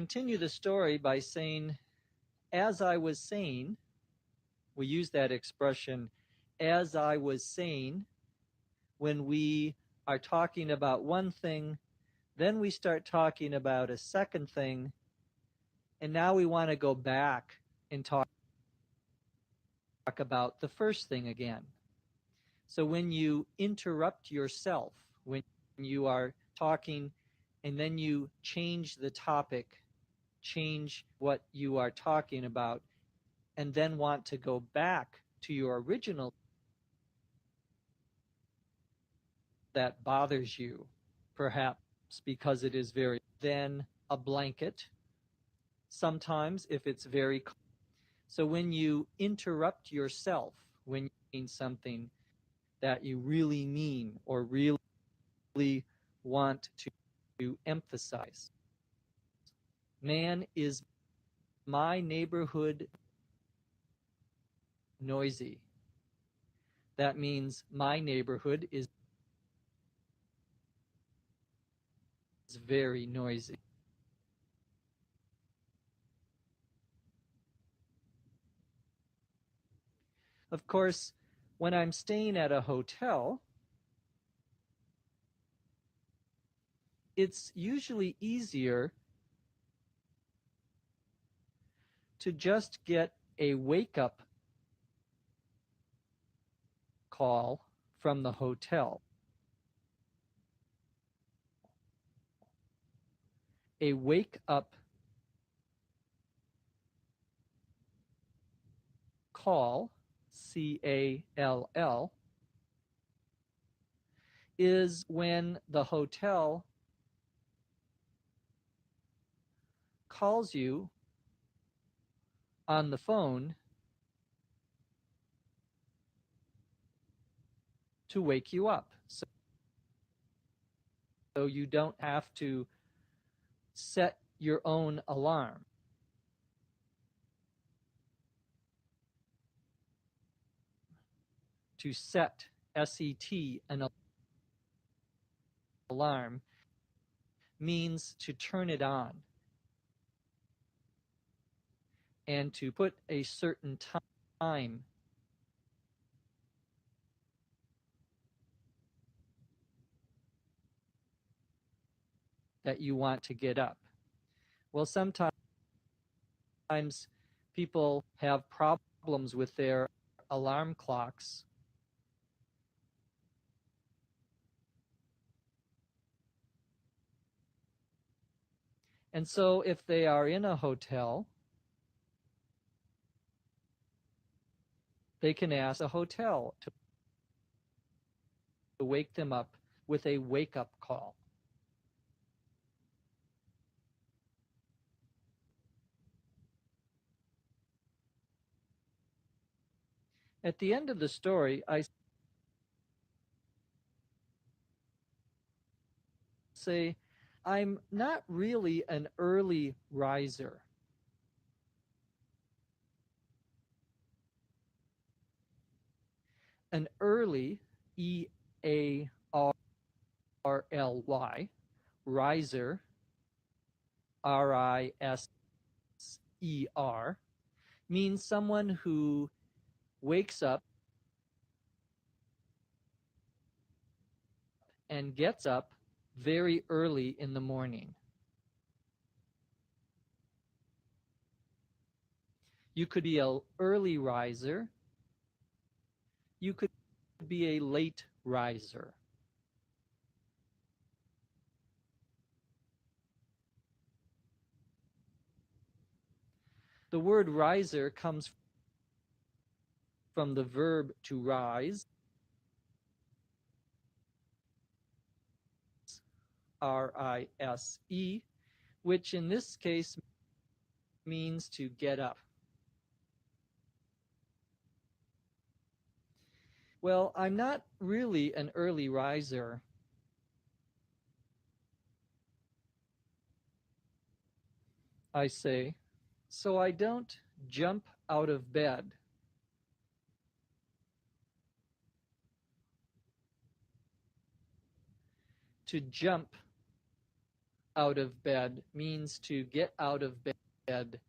continue the story by saying, as I was saying, we use that expression, as I was saying, when we are talking about one thing, then we start talking about a second thing, and now we want to go back and talk about the first thing again. So when you interrupt yourself, when you are talking and then you change the topic, change what you are talking about, and then want to go back to your original, that bothers you, perhaps because it is very, then a blanket, sometimes if it's very cold. So when you interrupt yourself, when you mean something that you really mean or really want to emphasize, man, is my neighborhood noisy? That means my neighborhood is very noisy. Of course, when I'm staying at a hotel, it's usually easier to just get a wake-up call from the hotel. A wake-up call, C-A-L-L, is when the hotel calls you on the phone to wake you up. So you don't have to set your own alarm. To set, S-E-T, an alarm means to turn it on and to put a certain time that you want to get up. Well, sometimes people have problems with their alarm clocks. And so if they are in a hotel, they can ask a hotel to wake them up with a wake-up call. At the end of the story, I say, I'm not really an early riser. An early, E-A-R-L-Y, riser, R-I-S-E-R, means someone who wakes up and gets up very early in the morning. You could be an early riser. You could be a late riser. The word riser comes from the verb to rise, R-I-S-E, which in this case means to get up. Well, I'm not really an early riser. I say, so I don't jump out of bed. To jump out of bed means to get out of bed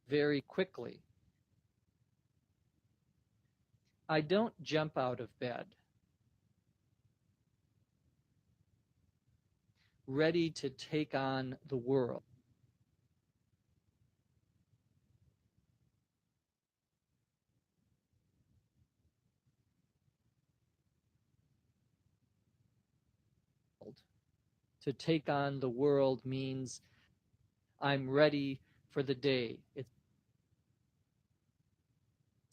very quickly. I don't jump out of bed, ready to take on the world. To take on the world means I'm ready for the day. It's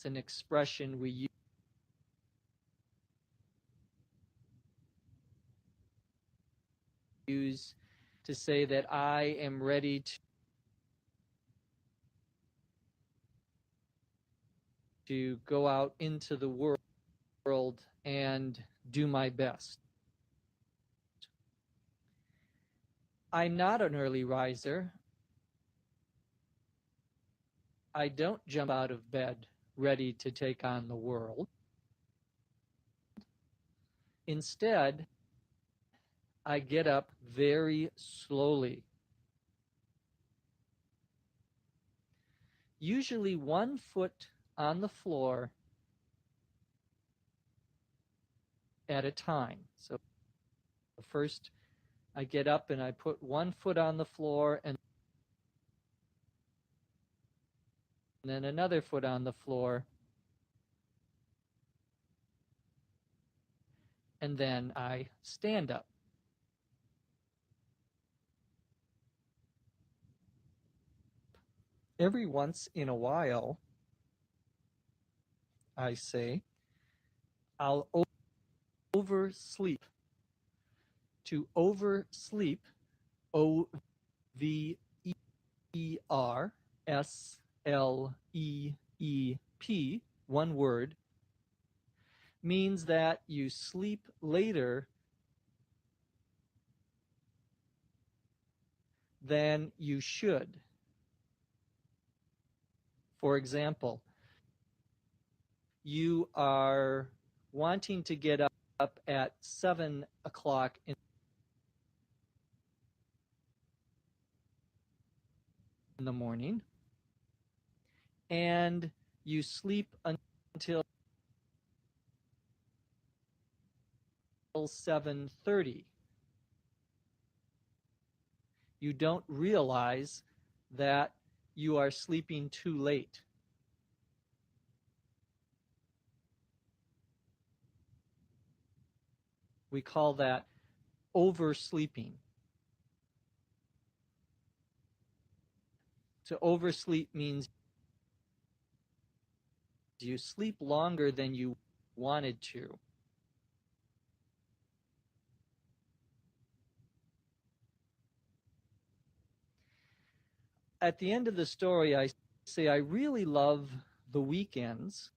an expression we use to say that I am ready to go out into the world and do my best. I'm not an early riser. I don't jump out of bed ready to take on the world. Instead, I get up very slowly, usually 1 foot on the floor at a time. So first I get up and I put 1 foot on the floor and then another foot on the floor, and then I stand up. Every once in a while, I say, I'll oversleep. To oversleep, OVERSLEEP, one word, means that you sleep later than you should. For example, you are wanting to get up at 7 o'clock in the morning, and you sleep until 7:30. You don't realize that you are sleeping too late. We call that oversleeping. To oversleep means you sleep longer than you wanted to. At the end of the story, I say I really love the weekends.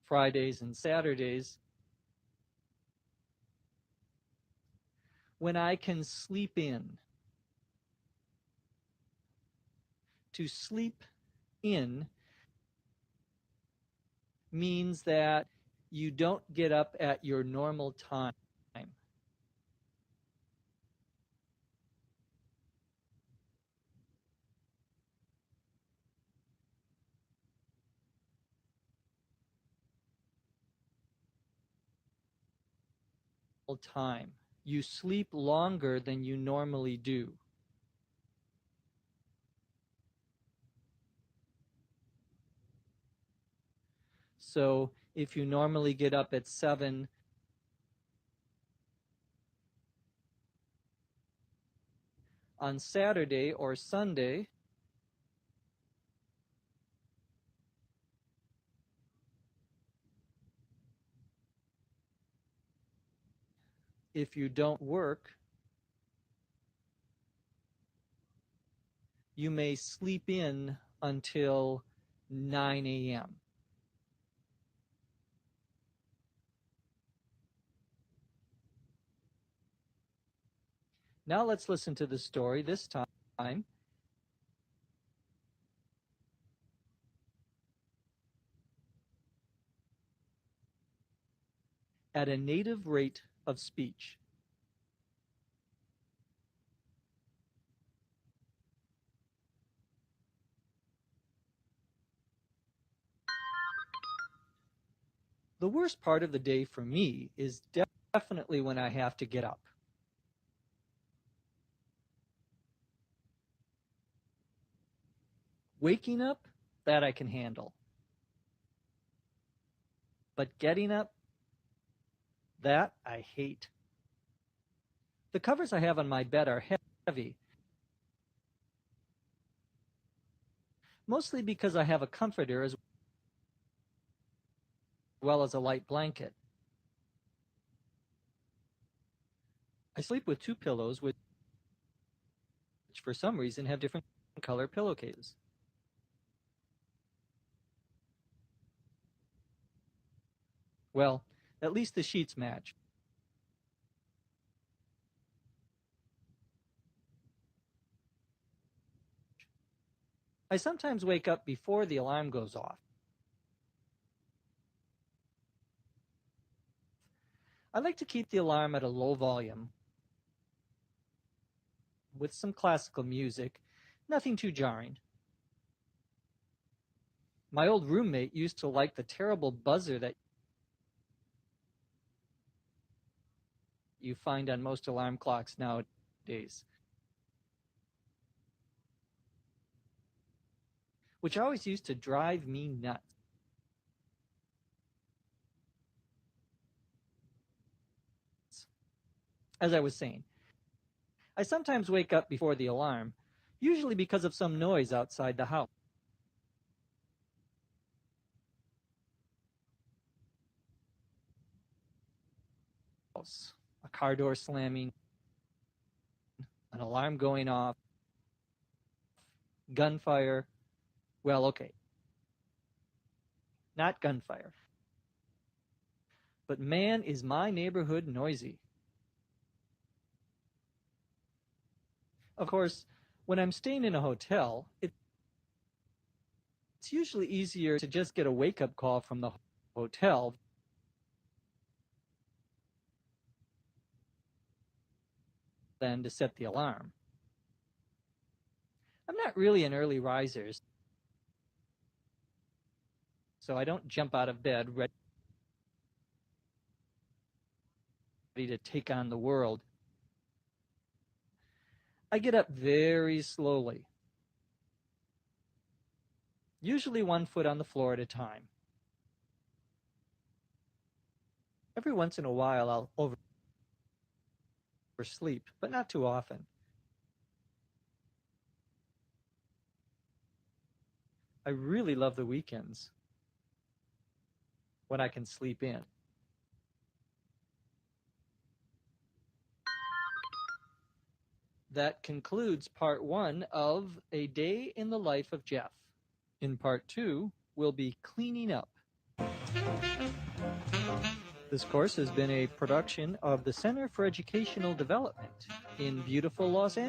Fridays and Saturdays, when I can sleep in. To sleep in means that you don't get up at your normal time. Time. You sleep longer than you normally do. So if you normally get up at 7, on Saturday or Sunday, if you don't work, you may sleep in until 9 a.m. Now let's listen to the story. This time, at a native rate of speech. The worst part of the day for me is definitely when I have to get up. Waking up, that I can handle. But getting up, that I hate. The covers I have on my bed are heavy, mostly because I have a comforter as well as a light blanket. I sleep with two pillows, which for some reason have different color pillowcases. Well, at least the sheets match. I sometimes wake up before the alarm goes off. I like to keep the alarm at a low volume with some classical music, nothing too jarring. My old roommate used to like the terrible buzzer that you find on most alarm clocks nowadays, which always used to drive me nuts. As I was saying, I sometimes wake up before the alarm, usually because of some noise outside the house. A car door slamming, an alarm going off, gunfire. Well, okay, not gunfire. But man, is my neighborhood noisy. Of course, when I'm staying in a hotel, it's usually easier to just get a wake-up call from the hotel than to set the alarm. I'm not really an early riser, so I don't jump out of bed ready to take on the world. I get up very slowly, usually 1 foot on the floor at a time. Every once in a while I'll oversleep, but not too often. I really love the weekends when I can sleep in. That concludes part 1 of A Day in the Life of Jeff. In part 2, we'll be cleaning up. This course has been a production of the Center for Educational Development in beautiful Los Angeles.